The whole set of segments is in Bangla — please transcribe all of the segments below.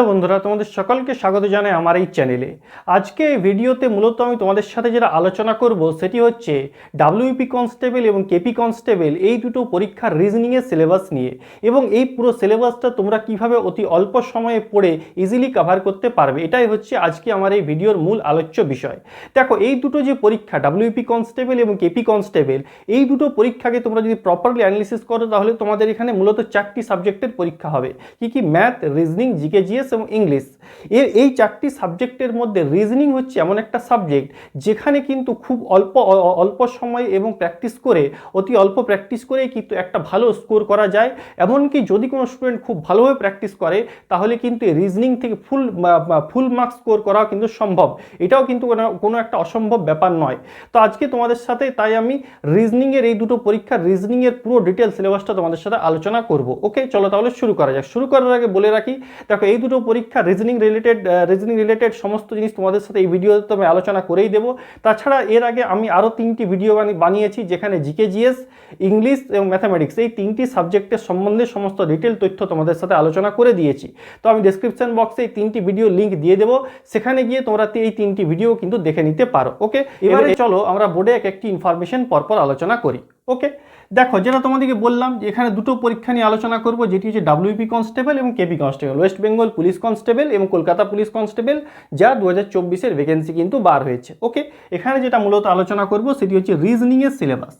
হ্যালো বন্ধুরা, তোমাদের সকলকে স্বাগত জানাই আমার এই চ্যানেলে। আজকে এই ভিডিওতে মূলত আমি তোমাদের সাথে যেটা আলোচনা করব সেটি হচ্ছে ডাব্লিউপি কনস্টেবল এবং কেপি কনস্টেবল এই দুটো পরীক্ষার রিজনিংয়ের সিলেবাস নিয়ে, এবং এই পুরো সিলেবাসটা তোমরা কিভাবে অতি অল্প সময়ে পড়ে ইজিলি কভার করতে পারবে, এটাই হচ্ছে আজকে আমার এই ভিডিওর মূল আলোচ্য বিষয়। দেখো, এই দুটো যে পরীক্ষা ডাব্লিউপি কনস্টেবল এবং কেপি কনস্টেবল, এই দুটো পরীক্ষাকে তোমরা যদি প্রপারলি অ্যানালিসিস করো তাহলে তোমাদের এখানে মূলত 4টি সাবজেক্টের পরীক্ষা হবে। কি ম্যাথ, রিজনিং, জিকে, জিএস এবং ইংলিশ। এই 4টি সাবজেক্টের মধ্যে রিজনিং হচ্ছে এমন একটা সাবজেক্ট যেখানে কিন্তু খুব অল্প সময় এবং প্র্যাকটিস করে, অতি অল্প প্র্যাকটিস করেই কিন্তু একটা ভালো স্কোর করা যায়। এমনকি যদি কোনো স্টুডেন্ট খুব ভালোভাবে প্র্যাকটিস করে তাহলে কিন্তু রিজনিং থেকে ফুল মার্কস স্কোর করাও কিন্তু সম্ভব। এটাও কিন্তু কোনো একটা অসম্ভব ব্যাপার নয়। তো আজকে তোমাদের সাথে তাই আমি রিজনিংয়ের এই দুটো পরীক্ষার রিজনিংয়ের পুরো ডিটেল সিলেবাসটা তোমাদের সাথে আলোচনা করব। ওকে, চলো তাহলে শুরু করা যাক। শুরু করার আগে বলে রাখি, দেখো এই দুটো পরীক্ষা রিজনিং রিলেটেড সমস্ত জিনিস তোমাদের সাথে এই ভিডিওতে আমি আলোচনা করেই দেবো। তাছাড়া এর আগে আমি আরও 3টি ভিডিও বানিয়েছি যেখানে জিকে, জিএস, ইংলিশ এবং ম্যাথামেটিক্স এই 3টি সাবজেক্টের সম্বন্ধে সমস্ত ডিটেল তথ্য তোমাদের সাথে আলোচনা করে দিয়েছি। তো আমি ডেসক্রিপশন বক্সে এই 3টি ভিডিও লিঙ্ক দিয়ে দেবো, সেখানে গিয়ে তোমরা এই 3টি ভিডিও কিন্তু দেখে নিতে পারো। ওকে, এবারে চলো আমরা বোর্ডে একটি ইনফরমেশন পরপর আলোচনা করি। ওকে, দেখো যেটা তোমাদেরকে বললাম যে এখানে দুটো পরীক্ষা নিয়ে আলোচনা করব, যেটি হচ্ছে ডাব্লিউপি কনস্টেবল এবং KP constable, West Bengal police constable এবং কলকাতা পুলিশ কনস্টেবল, যা 2024-এর ভ্যাকেন্সি কিন্তু বার হয়েছে। ওকে, এখানে যেটা মূলত আলোচনা করব সেটি হচ্ছে রিজনিংয়ের সিলেবাস।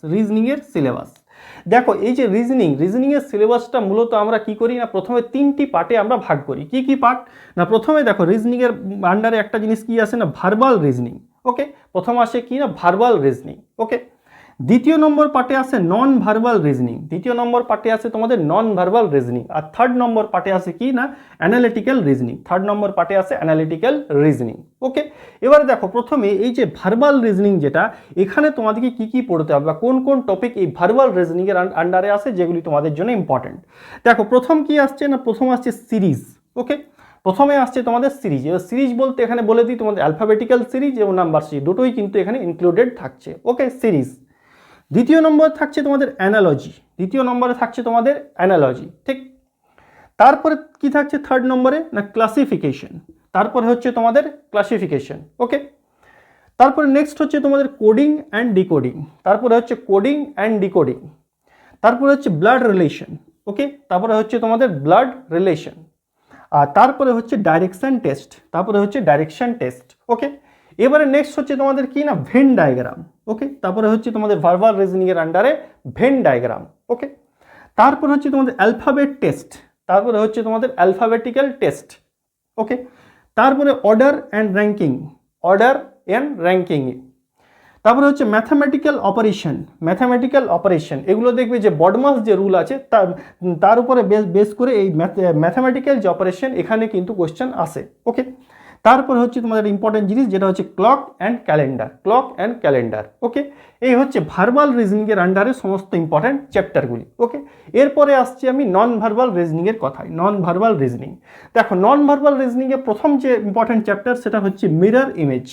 দেখো, এই যে রিজনিংয়ের সিলেবাসটা মূলত আমরা কি করি না, প্রথমে 3টি পার্টে আমরা ভাগ করি। কি পার্ট না, প্রথমে দেখো রিজনিংয়ের আন্ডারে একটা জিনিস কি আসে না, ভার্বাল রিজনিং। ওকে, প্রথম আসে কি না, ভার্বাল রিজনিং। ওকে, দ্বিতীয় নম্বর পার্টে আসে নন ভার্বাল রিজনিং, আর 3rd নম্বর পার্টে আসে কি না, অ্যানালিটিক্যাল রিজনিং। ওকে, এবারে দেখো প্রথমে এই যে ভার্বাল রিজনিং, যেটা এখানে তোমাদেরকে কি পড়তে হবে বা কোন টপিক এই ভার্বাল রিজনিং এর আন্ডারে আসে যেগুলি তোমাদের জন্য ইম্পর্টেন্ট। দেখো প্রথম কি আসছে না, প্রথম আসছে সিরিজ। ওকে, প্রথমে আসছে তোমাদের সিরিজ। এবার সিরিজ বলতে এখানে বলে দিই তোমাদের অ্যালফাবেটিক্যাল সিরিজ এবং নাম্বার সিরিজ দুটোই কিন্তু এখানে ইনক্লুডেড থাকছে। ওকে, সিরিজ। দ্বিতীয় নম্বরে থাকছে তোমাদের অ্যানালজি, ঠিক। তারপরে কি থাকছে 3rd নম্বরে না, ক্লাসিফিকেশন। তারপরে হচ্ছে তোমাদের ক্লাসিফিকেশন। ওকে, তারপরে নেক্সট হচ্ছে তোমাদের কোডিং অ্যান্ড ডিকোডিং, তারপরে হচ্ছে ব্লাড রিলেশন। ওকে, তারপরে হচ্ছে তোমাদের ব্লাড রিলেশন, আর তারপরে হচ্ছে ডাইরেকশন টেস্ট। ওকে, এবারে নেক্সট হচ্ছে তোমাদের কি না, ভেন ডায়াগ্রাম। ওকে, তারপরে হচ্ছে তোমাদের ভার্বাল রিজনিং এর আন্ডারে ভেন ডায়াগ্রাম। ওকে, তারপর হচ্ছে তোমাদের অ্যালফাবেটিক্যাল টেস্ট। ওকে, তারপরে অর্ডার অ্যান্ড র্যাঙ্কিং, তারপরে হচ্ছে ম্যাথামেটিক্যাল অপারেশন। এগুলো দেখবে যে বডমাস যে রুল আছে তার উপরে বেস করে এই ম্যাথামেটিক্যাল যে অপারেশন এখানে কিন্তু কোশ্চেন আসে। ওকে, তারপরে হচ্ছে তোমাদের ইম্পর্টেন্ট জিনিস যেটা হচ্ছে ক্লক অ্যান্ড ক্যালেন্ডার। ওকে, এই হচ্ছে ভার্বাল রিজনিংয়ের আন্ডারে সমস্ত ইম্পর্টেন্ট চ্যাপ্টারগুলি। ওকে, এরপরে আসছি আমি নন ভার্বাল রিজনিংয়ের কথায়। দেখো, নন ভার্বাল রিজনিংয়ের প্রথম যে ইম্পর্টেন্ট চ্যাপ্টার সেটা হচ্ছে মিরর ইমেজ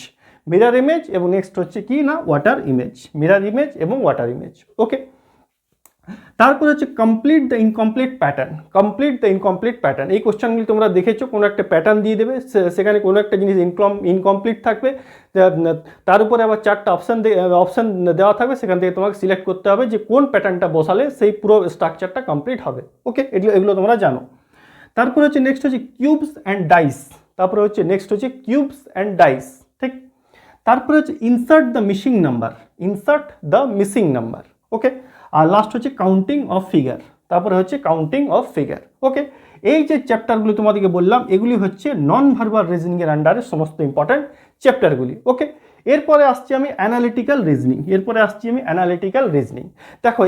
এবং নেক্সট হচ্ছে কি না, ওয়াটার ইমেজ। ওকে, তারপর হচ্ছে কমপ্লিট দ্য ইনকমপ্লিট প্যাটার্ন। এই কোশ্চেনগুলি তোমরা দেখেছো, কোনো একটা প্যাটার্ন দিয়ে দেবে, সেখানে কোনো একটা জিনিস ইনকমপ্লিট থাকবে, তার উপরে আবার 4টা অপশান দেওয়া থাকবে, সেখান থেকে তোমাকে সিলেক্ট করতে হবে যে কোন প্যাটার্নটা বসালে সেই পুরো স্ট্রাকচারটা কমপ্লিট হবে। ওকে, এগুলো তোমরা জানো। তারপর হচ্ছে নেক্সট হচ্ছে কিউবস অ্যান্ড ডাইস। ঠিক, তারপরে হচ্ছে insert the missing number. Okay, আর লাস্ট হচ্ছে কাউন্টিং অফ ফিগার। ওকে, এই যে চ্যাপ্টারগুলি তোমাদেরকে বললাম এগুলি হচ্ছে নন ভার্বাল রিজনিং এর আন্ডারে সমস্ত ইম্পর্টেন্ট চ্যাপ্টারগুলি। ওকে, এরপরে আসছি আমি অ্যানালিটিক্যাল রিজনিং। দেখো,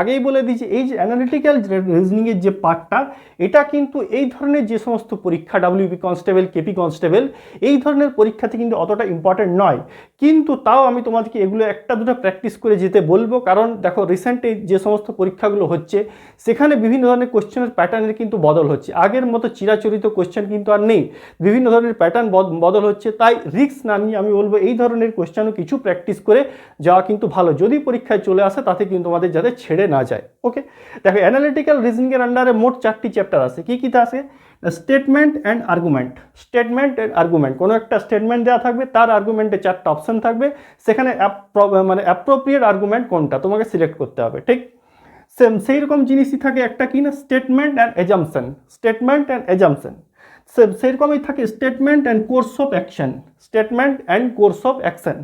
আগেই বলে দিয়েছি এই যে অ্যানালিটিক্যাল রিজনিংয়ের যে পার্টটা, এটা কিন্তু এই ধরনের যে সমস্ত পরীক্ষা ডাব্লিউপি কনস্টেবল, কেপি কনস্টেবল, এই ধরনের পরীক্ষাতে কিন্তু অতটা ইম্পর্টেন্ট নয়, কিন্তু তাও আমি তোমাদেরকে এগুলো একটা দুটো প্র্যাকটিস করে যেতে বলবো। কারণ দেখো, রিসেন্টলি যে সমস্ত পরীক্ষাগুলো হচ্ছে সেখানে বিভিন্ন ধরনের কোশ্চেনের প্যাটার্নের কিন্তু বদল হচ্ছে। আগের মতো চিরাচরিত কোশ্চেন কিন্তু আর নেই, বিভিন্ন ধরনের প্যাটার্ন বদল হচ্ছে। তাই রিস্ক না নিয়ে আমি বলবো এই ধরনের কোয়েশ্চেনও কিছু প্র্যাকটিস করে যাওয়া কিন্তু ভালো, যদি পরীক্ষায় চলে আসে তাতে কিন্তু আমাদের যাতে ছেড়ে না যায়। ওকে, দেখো অ্যানালিটিক্যাল রিজনিংয়ের আন্ডারে মোট 4টি চ্যাপ্টার আছে। কি কী আছে? Statement and argument. Statement and argument, কোনো একটা স্টেটমেন্ট দেওয়া থাকবে, তার আর্গুমেন্টে 4টা অপশন থাকবে, সেখানে মানে অ্যাপ্রোপ্রিয়েট আর্গুমেন্ট কোনটা তোমাকে সিলেক্ট করতে হবে, ঠিক? সেই রকম জিনিসই থাকে একটা কি না, স্টেটমেন্ট অ্যান্ড এজাম্পশন। স্টেটমেন্ট অ্যান্ড এজাম্পশন সেরকমই থাকে statement and course of action. Statement and course of action.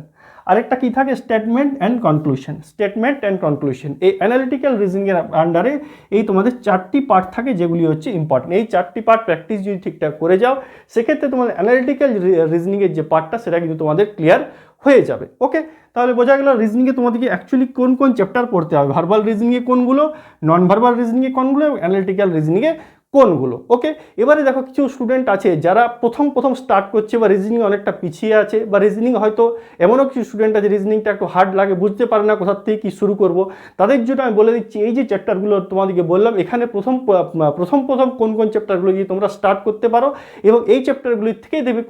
আরেকটা কি থাকে, statement and conclusion. Statement and conclusion, এই অ্যানালিটিক্যাল রিজনিংয়ের আন্ডারে এই তোমাদের 4টি পার্ট থাকে যেগুলি হচ্ছে ইম্পর্টেন্ট। এই 4টি পার্ট প্র্যাকটিস যদি ঠিকঠাক করে যাও, সেক্ষেত্রে তোমাদের অ্যানালিটিক্যাল রিজনিংয়ের যে পার্টটা সেটা কিন্তু তোমাদের ক্লিয়ার হয়ে যাবে। ওকে, তাহলে বোঝা গেল রিজনিংয়ে তোমাদেরকে অ্যাকচুয়ালি কোন কোন চ্যাপ্টার পড়তে হবে, ভার্বাল রিজনিংয়ে কোনগুলো, নন ভার্বাল রিজনিংয়ে কোনগুলো এবং অ্যানালিটিক্যাল রিজনিংয়ে কোনগুলো। ওকে, এবারে দেখো কিছু স্টুডেন্ট আছে যারা প্রথম স্টার্ট করছে বা রিজনিং অনেকটা পিছিয়ে আছে, বা রিজনিং হয়তো এমনও কিছু স্টুডেন্ট আছে রিজনিংটা একটু হার্ড লাগে, বুঝতে পারে না কোথার থেকে কী শুরু করব। তাদের জন্য আমি বলে দিচ্ছি, এই যে চ্যাপ্টারগুলো তোমাদেরকে বললাম, এখানে প্রথম কোন চ্যাপ্টারগুলো দিয়ে তোমরা স্টার্ট করতে পারো, এবং এই চ্যাপ্টারগুলির থেকেই দেখবে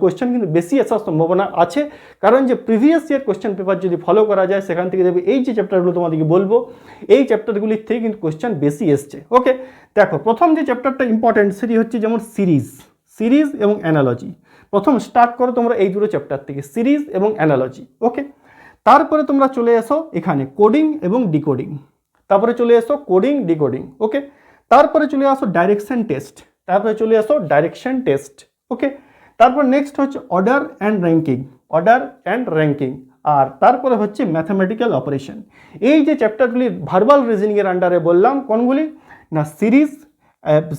কোয়েশ্চেন কিন্তু বেশি আসার সম্ভাবনা আছে। কারণ যে প্রিভিয়াস ইয়ার কোয়েশ্চেন পেপার যদি ফলো করা যায়, সেখান থেকে দেখবে এই যে চ্যাপ্টারগুলো তোমাদেরকে বলবো, এই চ্যাপ্টারগুলির থেকে কিন্তু কোয়েশ্চেন বেশি এসছে। ওকে, দেখো প্রথম যে চ্যাপ্টারটা ইম্পর্টেন্ট সেটি হচ্ছে যেমন সিরিজ এবং অ্যানালজি। প্রথম স্টার্ট করো তোমরা এই দুটো চ্যাপ্টার থেকে, সিরিজ এবং অ্যানালজি। ওকে, তারপরে তোমরা চলে এসো এখানে কোডিং এবং ডিকোডিং। তারপরে চলে এসো কোডিং ডিকোডিং। ওকে, তারপরে চলে আসো ডাইরেকশন টেস্ট। ওকে, তারপর নেক্সট হচ্ছে অর্ডার অ্যান্ড র্যাঙ্কিং। আর তারপরে হচ্ছে ম্যাথামেটিক্যাল অপারেশন। এই যে চ্যাপ্টারগুলি ভার্বাল রিজনিংয়ের আন্ডারে বললাম, কোনগুলি না,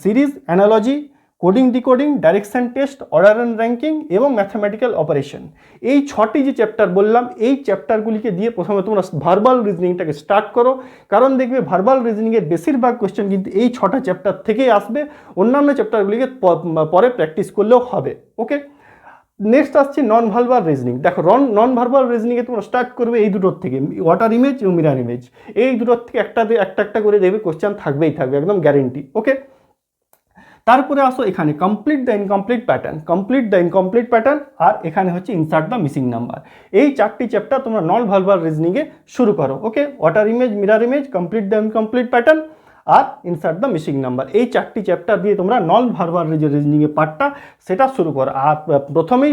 series, analogy, coding decoding, direction test, order and ranking এবং ম্যাথামেটিক্যাল অপারেশন। এই 6টি যে চ্যাপ্টার বললাম, এই চ্যাপ্টারগুলিকে দিয়ে প্রথমে তোমরা ভার্বাল রিজনিংটাকে স্টার্ট করো। কারণ দেখবে ভার্বাল রিজনিংয়ের বেশিরভাগ কোয়েশ্চেন কিন্তু এই 6টা চ্যাপ্টার থেকেই আসবে, অন্যান্য চ্যাপ্টারগুলিকে পরে প্র্যাকটিস করলেও হবে। ওকে, নেক্সট আসছে নন ভার্বাল রিজনিং। দেখো নন ভার্বাল রিজনিংয়ে তোমরা স্টার্ট করবে এই দুটোর থেকে, ওয়াটার ইমেজ এবং মিরর ইমেজ। এই দুটোর থেকে একটা করে দেখবে কোশ্চেন থাকবেই থাকবে, একদম গ্যারেন্টি। ওকে, তারপরে আসো এখানে কমপ্লিট দ্য ইনকমপ্লিট প্যাটার্ন, আর এখানে হচ্ছে ইনসার্ট দ্য মিসিং নাম্বার। এই 4টি চ্যাপ্টার তোমরা নন ভার্বাল রিজনিংয়ে শুরু করো। Okay, water image, mirror image, complete the incomplete pattern আর ইনসার্ট দ্য মিসিং নাম্বার। এই 4টি চ্যাপ্টার দিয়ে তোমরা নন ভার্বাল রিজনিংয়ের পার্টটা সেটা শুরু করো। আর প্রথমেই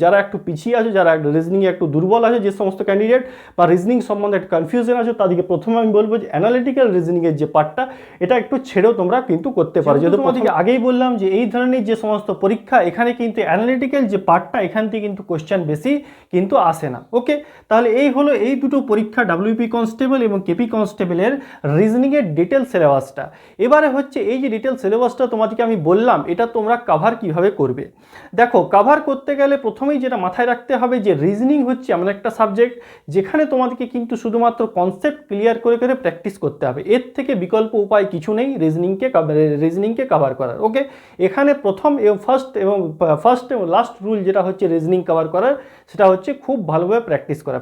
যারা একটু পিছিয়ে আছে, যারা রিজনিংয়ে একটু দুর্বল আছে, যে সমস্ত ক্যান্ডিডেট বা রিজনিং সম্বন্ধে একটু কনফিউশন আছে, তাদেরকে প্রথমে আমি বলবো যে অ্যানালিটিক্যাল রিজনিংয়ের যে পার্টটা, এটা একটু ছেড়েও তোমরা কিন্তু করতে পারো। যেহেতু তোমাদেরকে আগেই বললাম যে এই ধরনের যে সমস্ত পরীক্ষা, এখানে কিন্তু অ্যানালিটিক্যাল যে পার্টটা, এখান থেকে কিন্তু কোশ্চেন বেশি কিন্তু আসে না। ওকে, তাহলে এই হলো এই দুটো পরীক্ষা, ডাব্লিউপি কনস্টেবল এবং কেপি কনস্টেবলের রিজনিংয়ের ডিটেল সিলেবাসটা। এবারে হচ্ছে এই যে ডিটেল সিলেবাসটা তোমাদেরকে আমি বললাম, এটা তোমরা কভার কিভাবে করবে। দেখো, কভার করতে গেলে প্রথমেই যেটা মাথায় রাখতে হবে যে রিজনিং হচ্ছে এমন একটা সাবজেক্ট যেখানে তোমাদেরকে কিন্তু শুধুমাত্র কনসেপ্ট ক্লিয়ার করে প্র্যাকটিস করতে হবে। এর থেকে বিকল্প উপায় কিছু নেই রিজনিংকে কভার করার। ওকে, এখানে ফার্স্ট এবং লাস্ট রুল যেটা হচ্ছে রিজনিং কভার করার, সেটা হচ্ছে খুব ভালোভাবে প্র্যাকটিস করা।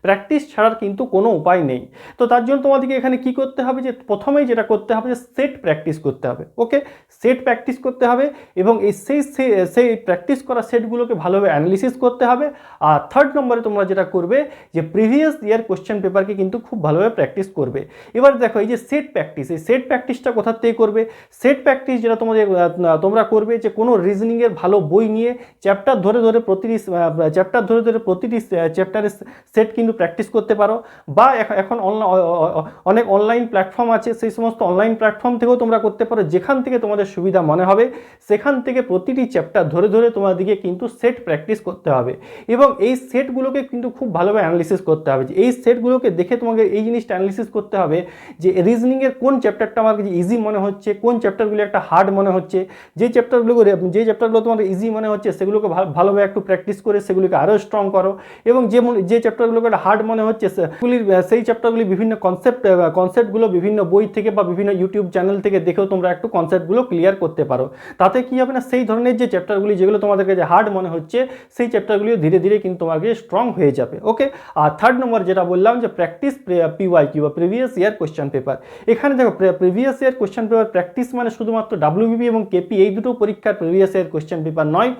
প্র্যাকটিস ছাড়ার কিন্তু কোনো উপায় নেই। তো তার জন্য তোমাদেরকে এখানে কি করতে হবে, যে প্রথমেই যেটা করতে হবে যে সেট প্র্যাকটিস করতে হবে। ওকে, সেট প্র্যাকটিস করতে হবে এবং এই সেই প্র্যাকটিস করা সেটগুলোকে ভালোভাবে অ্যানালিসিস করতে হবে। আর থার্ড নম্বরে তোমরা যেটা করবে যে প্রিভিয়াস ইয়ার কোশ্চেন পেপারকে কিন্তু খুব ভালোভাবে প্র্যাকটিস করবে। এবার দেখো, এই যে সেট প্র্যাকটিসটা কোথা থেকে করবে। সেট প্র্যাকটিস যেটা তোমরা করবে যে কোনো রিজনিংয়ের ভালো বই নিয়ে চ্যাপ্টার ধরে প্রতিটি চ্যাপ্টারের সেট কিন্তু প্র্যাকটিস করতে পারো, বা এখন অনেক অনলাইন প্ল্যাটফর্ম আছে, সেই সমস্ত অনলাইন প্ল্যাটফর্ম থেকেও তোমরা করতে পারো। যেখান থেকে তোমাদের সুবিধা মনে হবে সেখান থেকে প্রতিটি চ্যাপ্টার ধরে তোমাদেরকে কিন্তু সেট প্র্যাকটিস করতে হবে, এবং এই সেটগুলোকে কিন্তু খুব ভালোভাবে অ্যানালিসিস করতে হবে। যে এই সেটগুলোকে দেখে তোমাকে এই জিনিসটা অ্যানালিসিস করতে হবে যে রিজনিংয়ের কোন চ্যাপ্টারটা আমার কাছে ইজি মনে হচ্ছে, কোন চ্যাপ্টারগুলো একটা হার্ড মনে হচ্ছে। যে চ্যাপ্টারগুলো তোমার ইজি মনে হচ্ছে সেগুলোকে ভালোভাবে একটু প্র্যাকটিস করে সেগুলোকে আরও স্ট্রং করো, এবং যে চ্যাপ্টারগুলোকে একটা হার্ড মনে হচ্ছে সেই চ্যাপ্টারগুলি বিভিন্ন কনসেপ্ট কনসেপ্টগুলো বিভিন্ন বই থেকে বা বিভিন্ন ইউটিউব চ্যানেল থেকে দেখেও তোমরা একটু কনসেপ্টগুলো ক্লিয়ার করতে পারো। তাতে কি হবে না, সেই ধরনের যে চ্যাপ্টারগুলি যেগুলো তোমাদের কাছে হার্ড মনে হচ্ছে সেই চ্যাপ্টারগুলিও ধীরে ধীরে কিন্তু তোমাকে স্ট্রং হয়ে যাবে। ওকে, আর থার্ড নম্বর যেটা বললাম যে প্র্যাকটিস পিওয়াইকিউ বা প্রিভিয়াস ইয়ার কোয়েশ্চেন পেপার। এখানে দেখো previous year question paper practice মানে শুধুমাত্র ডাব্লিউবিপি এবং কেপি এই দুটো পরীক্ষার প্রিভিয়াস ইয়ার কোয়েশ্চেন পেপার নয়।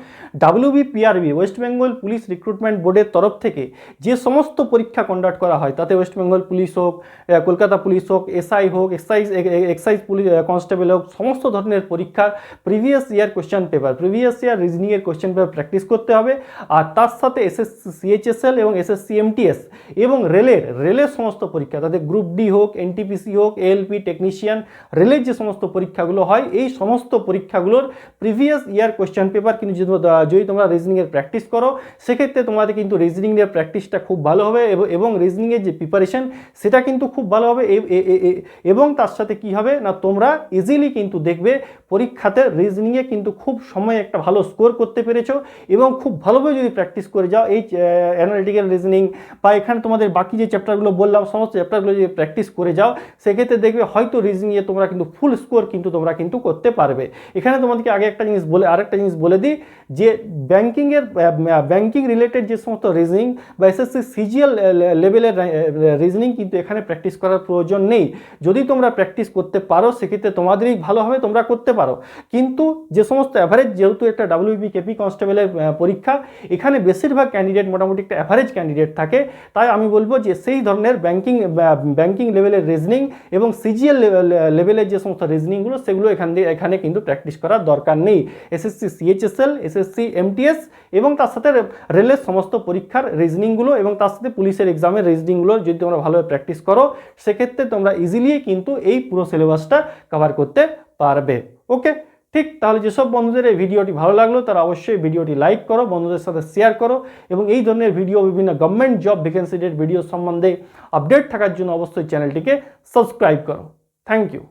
WBPRB West Bengal police recruitment বোর্ডের তরফ থেকে যে সমস্ত পরীক্ষা কন্ডাক্ট করা হয়, তাতে ওয়েস্ট বেঙ্গল পুলিশ হোক, কলকাতা পুলিশ হোক, এসআই হোক, এক্সাইজ পুলিশ কনস্টেবল হোক, সমস্ত ধরনের পরীক্ষার previous year question paper, previous year রিজনিংয়ের কোয়েশ্চেন পেপার প্র্যাকটিস করতে হবে। আর তার সাথে এসএসসি সিএইচএসএল এবং এসএসসি এমটিএস এবং রেলের সমস্ত পরীক্ষা, তাদের গ্রুপ ডি হোক, এনটিপিসি হোক, এএলপি টেকনিশিয়ান, রেলের যে সমস্ত পরীক্ষাগুলো হয় এই সমস্ত পরীক্ষাগুলোর প্রিভিয়াস ইয়ার কোয়েশ্চেন পেপার কিন্তু যদি তোমরা রিজনিংয়ের প্র্যাকটিস করো সেক্ষেত্রে তোমাদের কিন্তু রিজনিংয়ের প্র্যাকটিসটা খুব ভালো হবে এবং রিজনিংয়ের যে প্রিপারেশন সেটা কিন্তু খুব ভালো হবে। এবং তার সাথে কি হবে না, তোমরা ইজিলি কিন্তু দেখবে পরীক্ষাতে রিজনিংয়ে কিন্তু খুব সময় একটা ভালো স্কোর করতে পেরেছো। এবং খুব ভালোভাবে যদি প্র্যাকটিস করে যাও এই অ্যানালিটিক্যাল রিজনিং বা এখানে তোমাদের বাকি যে চ্যাপ্টারগুলো বললাম সমস্ত চ্যাপ্টারগুলো যদি প্র্যাকটিস করে যাও সেক্ষেত্রে দেখবে হয়তো রিজনিংয়ে তোমরা কিন্তু ফুল স্কোর কিন্তু তোমরা কিন্তু করতে পারবে। এখানে তোমাদেরকে আরেকটা জিনিস বলে দিই যে ব্যাংকিং রিলেটেড যে সমস্ত রিজনিং বা এসএসসি সিজিএল লেভেলের রিজনিং কিন্তু এখানে প্র্যাকটিস করার প্রয়োজন নেই। যদি তোমরা প্র্যাকটিস করতে পারো সেক্ষেত্রে তোমাদেরই ভালো হবে, তোমরা করতে পারো। কিন্তু যে সমস্ত অ্যাভারেজ, যেহেতু একটা ডাব্লিউবি কেপি কনস্টেবলের পরীক্ষা, এখানে বেশিরভাগ ক্যান্ডিডেট মোটামুটি একটা অ্যাভারেজ ক্যান্ডিডেট থাকে, তাই আমি বলবো যে সেই ধরনের ব্যাংকিং লেভেলের রিজনিং এবং সিজিএল লেভেলের যে সমস্ত রিজনিংগুলো সেগুলো এখানে কিন্তু প্র্যাকটিস করার দরকার নেই। এসএসসি সিএইচএসএল, এসএসসি এমটিএস এবং তার সাথে রেলের সমস্ত পরীক্ষার রিজনিংগুলো এবং তার সাথে পুলিশের এক্সামের রিজনিংগুলো যদি তোমরা ভালোভাবে প্র্যাকটিস করো সেক্ষেত্রে তোমরা ইজিলি কিন্তু এই পুরো সিলেবাসটা কভার করতে পারবে। ওকে, ঠিক, তাহলে যেসব বন্ধুদের এই ভিডিওটি ভালো লাগলো তারা অবশ্যই ভিডিওটি লাইক করো, বন্ধুদের সাথে শেয়ার করো এবং এই ধরনের ভিডিও, বিভিন্ন গভর্নমেন্ট জব ভ্যাকেন্সিদের ভিডিও সম্বন্ধে আপডেট থাকার জন্য অবশ্যই চ্যানেলটিকে সাবস্ক্রাইব করো। Thank you.